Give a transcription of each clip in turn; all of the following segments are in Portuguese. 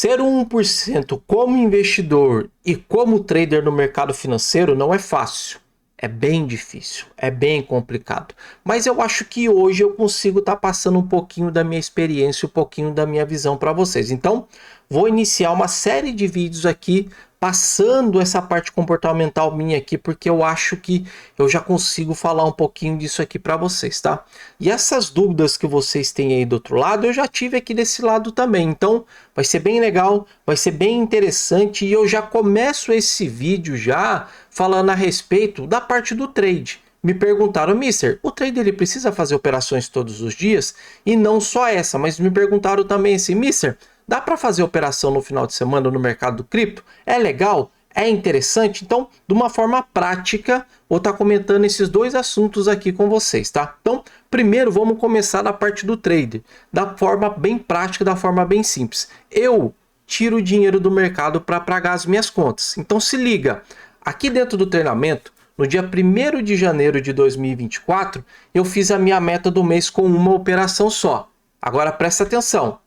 Ser um 1% como investidor e como trader no mercado financeiro não é fácil. É bem difícil, é bem complicado. Mas eu acho que hoje eu consigo estar passando um pouquinho da minha experiência, um pouquinho da minha visão para vocês. Então, vou iniciar uma série de vídeos aqui passando essa parte comportamental minha aqui, porque eu acho que eu já consigo falar um pouquinho disso aqui para vocês, tá? E essas dúvidas que vocês têm aí do outro lado, eu já tive aqui desse lado também. Então, vai ser bem legal, vai ser bem interessante e eu já começo esse vídeo já falando a respeito da parte do trade. Me perguntaram, Mister, o trade ele precisa fazer operações todos os dias? E não só essa, mas me perguntaram também assim, Mister, dá para fazer operação no final de semana no mercado do cripto? É legal? É interessante? Então, de uma forma prática, vou estar comentando esses dois assuntos aqui com vocês, tá? Então, primeiro vamos começar da parte do trader, da forma bem prática, da forma bem simples. Eu tiro o dinheiro do mercado para pagar as minhas contas. Então, se liga, aqui dentro do treinamento, no dia 1º de janeiro de 2024, eu fiz a minha meta do mês com uma operação só. Agora presta atenção.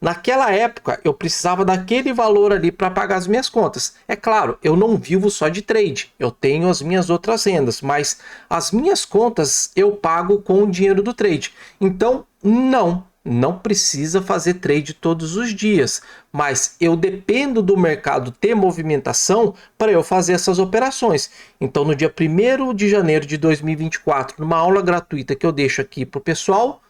Naquela época, eu precisava daquele valor ali para pagar as minhas contas. É claro, eu não vivo só de trade, eu tenho as minhas outras rendas, mas as minhas contas eu pago com o dinheiro do trade. Então, não precisa fazer trade todos os dias, mas eu dependo do mercado ter movimentação para eu fazer essas operações. Então, no dia 1º de janeiro de 2024, numa aula gratuita que eu deixo aqui para o pessoal,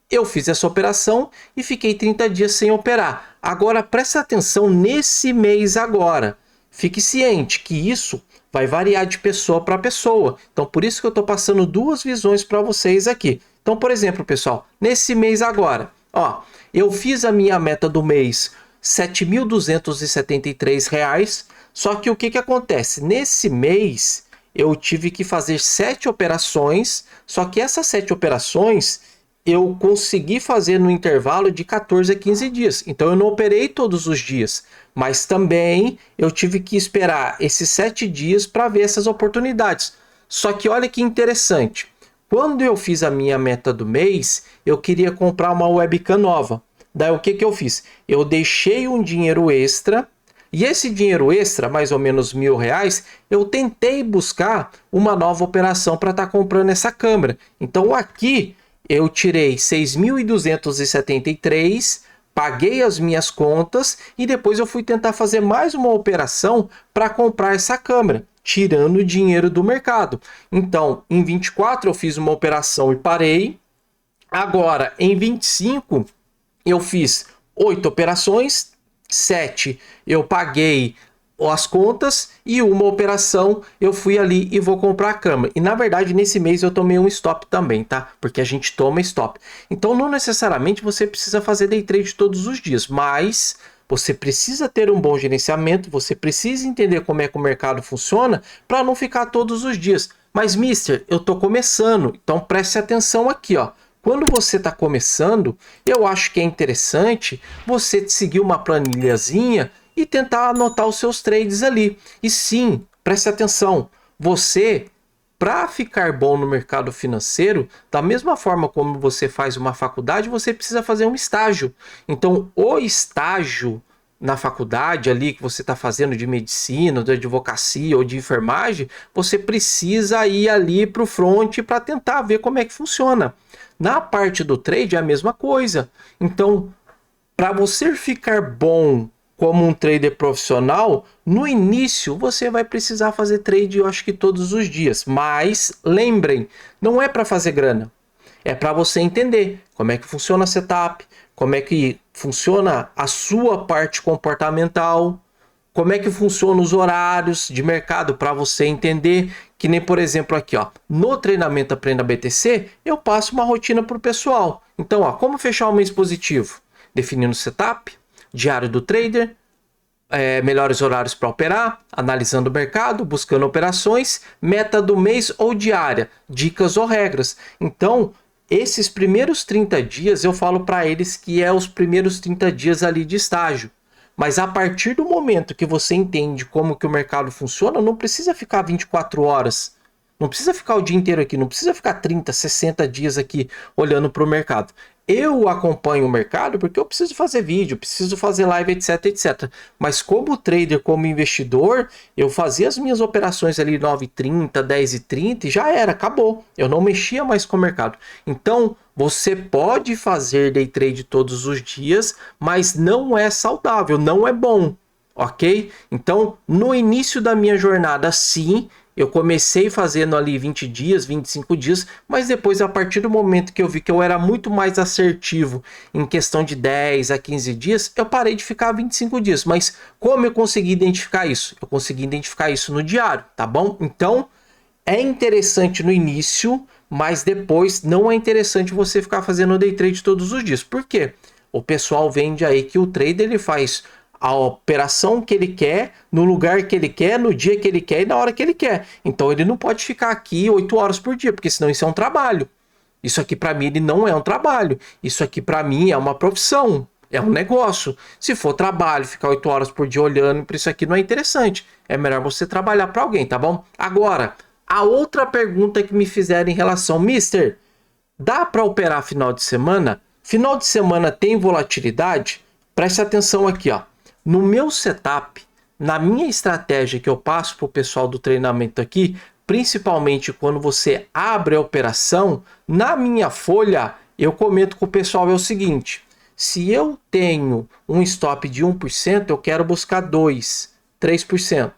eu fiz essa operação e fiquei 30 dias sem operar. Agora, preste atenção nesse mês agora. Fique ciente que isso vai variar de pessoa para pessoa. Então, por isso que eu estou passando duas visões para vocês aqui. Então, por exemplo, pessoal, nesse mês agora, ó, eu fiz a minha meta do mês R$ 7.273. Só que o que acontece? Nesse mês, eu tive que fazer 7 operações. Só que essas 7 operações eu consegui fazer no intervalo de 14 a 15 dias. Então eu não operei todos os dias, mas também eu tive que esperar esses 7 dias para ver essas oportunidades. Só que olha que interessante. Quando eu fiz a minha meta do mês, eu queria comprar uma webcam nova. Daí o que eu fiz? Eu deixei um dinheiro extra. E esse dinheiro extra, mais ou menos R$ 1.000, eu tentei buscar uma nova operação para estar comprando essa câmera. Então aqui eu tirei 6.273, paguei as minhas contas e depois eu fui tentar fazer mais uma operação para comprar essa câmera, tirando o dinheiro do mercado. Então, em 24 eu fiz uma operação e parei. Agora, em 25, eu fiz 8 operações, 7 eu paguei as contas e uma operação eu fui ali e vou comprar a câmera. E na verdade nesse mês eu tomei um stop também, tá? Porque a gente toma stop. Então não necessariamente você precisa fazer day trade todos os dias, mas você precisa ter um bom gerenciamento, você precisa entender como é que o mercado funciona para não ficar todos os dias. Mas mister, eu tô começando, então preste atenção aqui, ó. Quando você está começando, eu acho que é interessante você seguir uma planilhazinha e tentar anotar os seus trades ali. E sim, preste atenção, você, para ficar bom no mercado financeiro, da mesma forma como você faz uma faculdade, você precisa fazer um estágio. Então, o estágio na faculdade ali que você está fazendo de medicina, de advocacia ou de enfermagem, você precisa ir ali para o front para tentar ver como é que funciona. Na parte do trade é a mesma coisa. Então, para você ficar bom como um trader profissional, no início você vai precisar fazer trade, eu acho que todos os dias. Mas lembrem, não é para fazer grana. É para você entender como é que funciona a setup, como é que funciona a sua parte comportamental, como é que funcionam os horários de mercado para você entender. Que nem, por exemplo, aqui, ó, no treinamento Aprenda BTC, eu passo uma rotina para o pessoal. Então, ó, como fechar o mês positivo? Definindo setup, diário do trader, melhores horários para operar, analisando o mercado, buscando operações, meta do mês ou diária, dicas ou regras. Então, esses primeiros 30 dias eu falo para eles que é os primeiros 30 dias ali de estágio. Mas a partir do momento que você entende como que o mercado funciona, não precisa ficar 24 horas. Não precisa ficar o dia inteiro aqui, não precisa ficar 30, 60 dias aqui olhando para o mercado. Eu acompanho o mercado porque eu preciso fazer vídeo, preciso fazer live, etc, etc. Mas como trader, como investidor, eu fazia as minhas operações ali 9h30, 10h30 e já era, acabou. Eu não mexia mais com o mercado. Então, você pode fazer day trade todos os dias, mas não é saudável, não é bom, ok? Então, no início da minha jornada, sim, eu comecei fazendo ali 20 dias, 25 dias, mas depois, a partir do momento que eu vi que eu era muito mais assertivo em questão de 10 a 15 dias, eu parei de ficar 25 dias. Mas como eu consegui identificar isso? Eu consegui identificar isso no diário, tá bom? Então, é interessante no início, mas depois não é interessante você ficar fazendo day trade todos os dias. Por quê? O pessoal vende aí que o trader ele faz a operação que ele quer, no lugar que ele quer, no dia que ele quer e na hora que ele quer. Então ele não pode ficar aqui 8 horas por dia, porque senão isso é um trabalho. Isso aqui para mim ele não é um trabalho. Isso aqui para mim é uma profissão, é um negócio. Se for trabalho, ficar 8 horas por dia olhando para isso aqui não é interessante. É melhor você trabalhar para alguém, tá bom? Agora, a outra pergunta que me fizeram em relação, Mister, dá para operar final de semana? Final de semana tem volatilidade? Preste atenção aqui, ó. No meu setup, na minha estratégia que eu passo para o pessoal do treinamento aqui, principalmente quando você abre a operação, na minha folha, eu comento com o pessoal é o seguinte: se eu tenho um stop de 1%, eu quero buscar 2, 3%.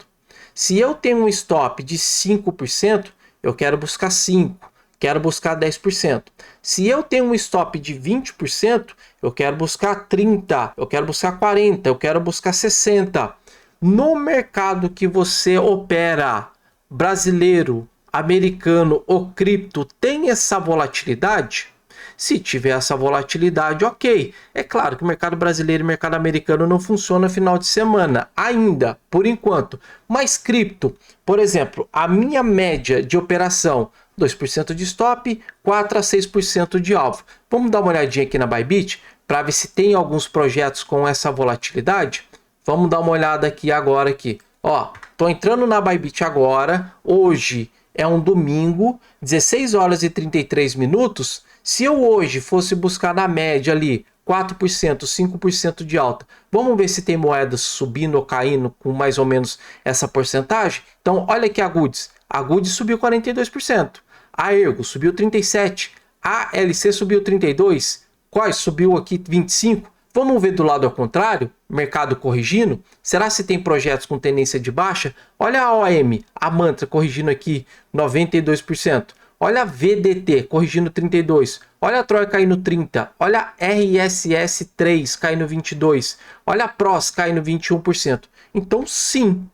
Se eu tenho um stop de 5%, eu quero buscar 5%, quero buscar 10%. Se eu tenho um stop de 20%, eu quero buscar 30%, eu quero buscar 40%, eu quero buscar 60%. No mercado que você opera, brasileiro, americano ou cripto, tem essa volatilidade? Se tiver essa volatilidade, ok. É claro que o mercado brasileiro e o mercado americano não funciona final de semana, ainda, por enquanto. Mas cripto, por exemplo, a minha média de operação, 2% de stop, 4 a 6% de alvo. Vamos dar uma olhadinha aqui na Bybit para ver se tem alguns projetos com essa volatilidade? Vamos dar uma olhada aqui agora aqui. Ó, tô entrando na Bybit agora. Hoje é um domingo, 16 horas e 33 minutos. Se eu hoje fosse buscar na média ali 4%, 5% de alta, vamos ver se tem moedas subindo ou caindo com mais ou menos essa porcentagem? Então, olha aqui a Goods. A Goods subiu 42%. A Ergo subiu 37%. A LC subiu 32%. Quais subiu aqui 25%. Vamos ver do lado ao contrário, mercado corrigindo. Será se tem projetos com tendência de baixa? Olha a OM, a Mantra corrigindo aqui 92%. Olha a VDT corrigindo 32%. Olha a Troy caindo 30%. Olha a RSS3 caindo 22%. Olha a PROS caindo 21%. Então sim,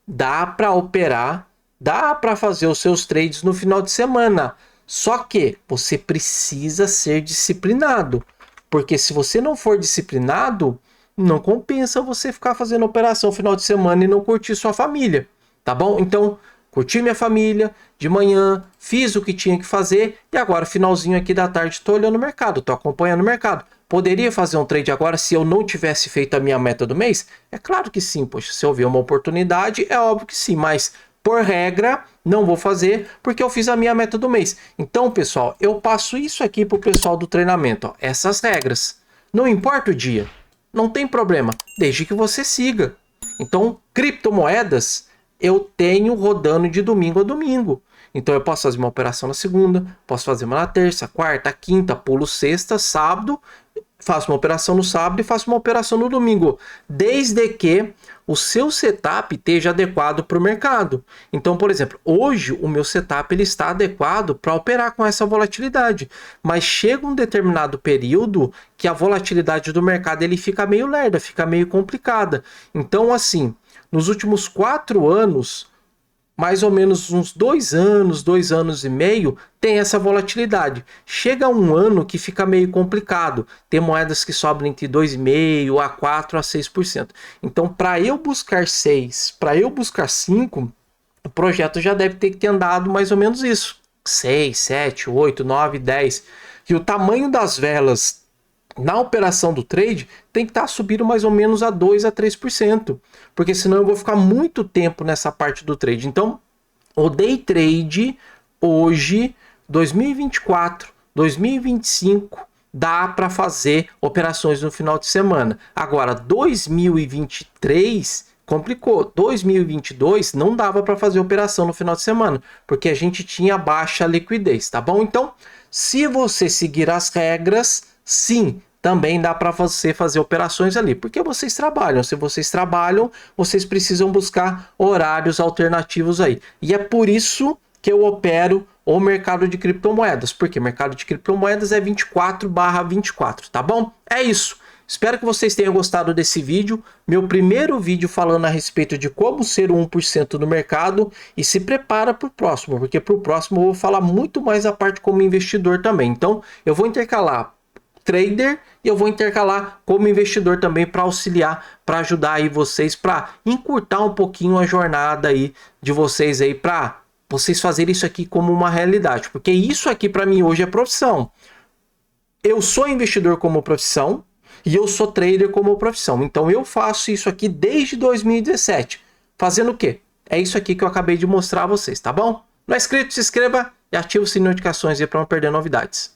dá para operar, dá para fazer os seus trades no final de semana. Só que você precisa ser disciplinado. Porque se você não for disciplinado, não compensa você ficar fazendo operação final de semana e não curtir sua família, tá bom? Então, curti minha família, de manhã, fiz o que tinha que fazer e agora, finalzinho aqui da tarde, estou olhando o mercado, estou acompanhando o mercado. Poderia fazer um trade agora se eu não tivesse feito a minha meta do mês? É claro que sim, poxa, se eu ver uma oportunidade, é óbvio que sim, mas por regra, não vou fazer porque eu fiz a minha meta do mês. Então, pessoal, eu passo isso aqui para o pessoal do treinamento, ó, essas regras. Não importa o dia, não tem problema, desde que você siga. Então, criptomoedas, eu tenho rodando de domingo a domingo. Então, eu posso fazer uma operação na segunda, posso fazer uma na terça, quarta, quinta, pulo sexta, sábado, faço uma operação no sábado e faço uma operação no domingo, desde que o seu setup esteja adequado para o mercado. Então, por exemplo, hoje o meu setup ele está adequado para operar com essa volatilidade, mas chega um determinado período que a volatilidade do mercado ele fica meio lerda, fica meio complicada. Então, assim, nos últimos 4 anos, mais ou menos uns 2 anos, 2 anos e meio, tem essa volatilidade. Chega um ano que fica meio complicado. Tem moedas que sobem entre 2,5% a 4% a 6%. Então, para eu buscar 6%, para eu buscar 5%, o projeto já deve ter andado mais ou menos isso. 6, 7, 8, 9, 10. E o tamanho das velas na operação do trade tem que estar subindo mais ou menos a 2 a 3%, porque senão eu vou ficar muito tempo nessa parte do trade. Então, o day trade hoje, 2024, 2025, dá para fazer operações no final de semana. Agora, 2023 complicou. 2022 não dava para fazer operação no final de semana, porque a gente tinha baixa liquidez, tá bom? Então, se você seguir as regras, sim, também dá para você fazer operações ali, porque vocês trabalham. Se vocês trabalham, vocês precisam buscar horários alternativos aí. E é por isso que eu opero o mercado de criptomoedas, porque mercado de criptomoedas é 24/24, tá bom? É isso. Espero que vocês tenham gostado desse vídeo, meu primeiro vídeo falando a respeito de como ser o 1% no mercado, e se prepara para o próximo, porque para o próximo eu vou falar muito mais a parte como investidor também. Então eu vou intercalar trader e eu vou intercalar como investidor também para auxiliar, para ajudar aí vocês, para encurtar um pouquinho a jornada aí de vocês aí, para vocês fazerem isso aqui como uma realidade, porque isso aqui para mim hoje é profissão. Eu sou investidor como profissão e eu sou trader como profissão. Então eu faço isso aqui desde 2017. Fazendo o quê? É isso aqui que eu acabei de mostrar a vocês, tá bom? Não é inscrito? Se inscreva e ative o sininho de notificações para não perder novidades.